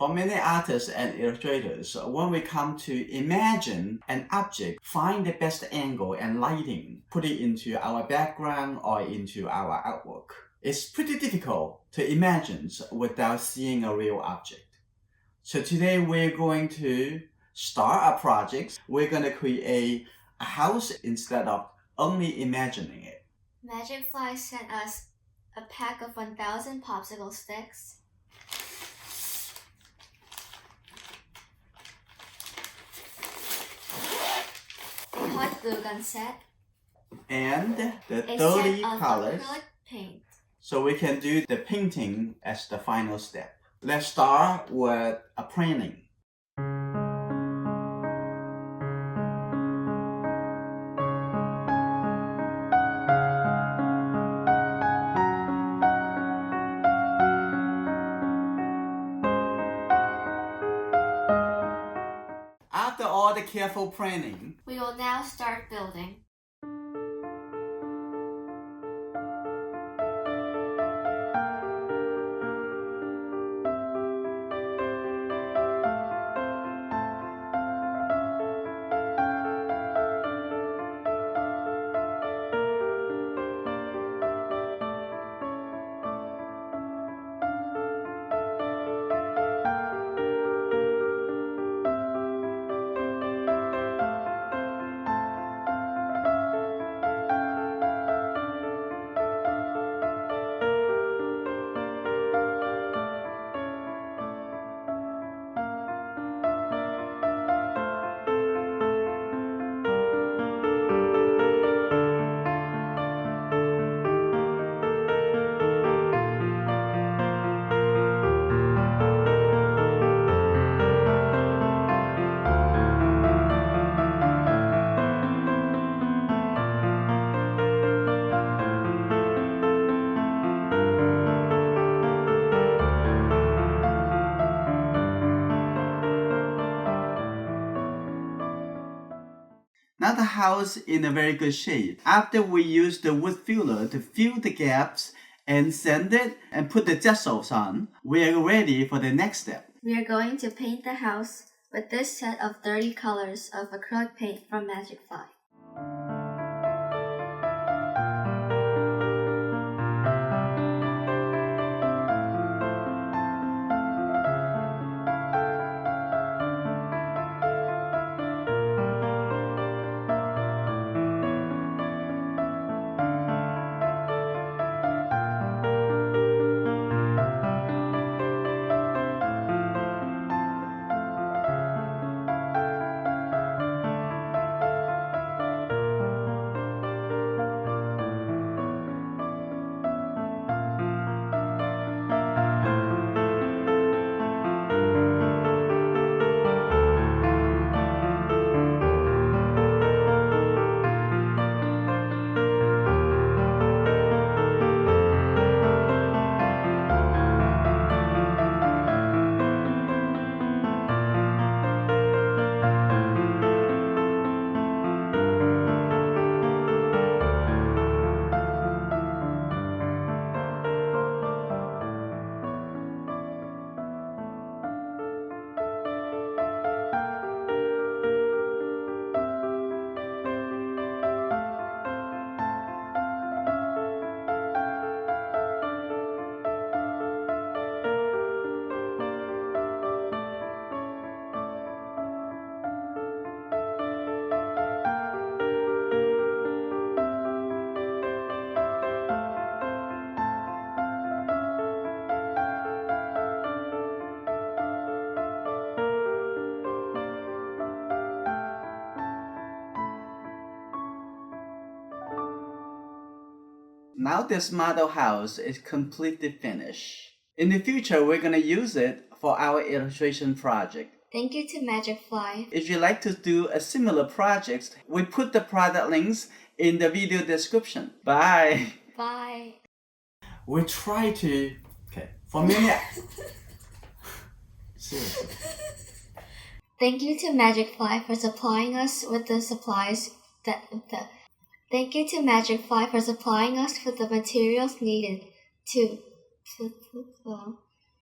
For many artists and illustrators, when we come to imagine an object, find the best angle and lighting, put it into our background or into our artwork, it's pretty difficult to imagine without seeing a real object. So today we're going to start a project. We're going to create a house instead of only imagining it. MagicFly sent us a pack of 1,000 popsicle sticks, a hot glue gun set, and the a 30 set of colors. acrylic paint. So we can do the painting as the final step. Let's start with a planning. After all the careful planning, We will now start building. now the house in a very good shape. After we use the wood filler to fill the gaps and sand it and put the gesso on, we are ready for the next step. We are going to paint the house with this set of 30 colors of acrylic paint from MagicFly. Now this model house is completely finished. In the future, we're going to use it for our illustration project. Thank you to MagicFly. If you'd like to do a similar project, we put the product links in the video description. Bye! Bye. We try to... Okay, for many... Seriously. Thank you to MagicFly for supplying us with the supplies Thank you to MagicFly for supplying us with the materials needed to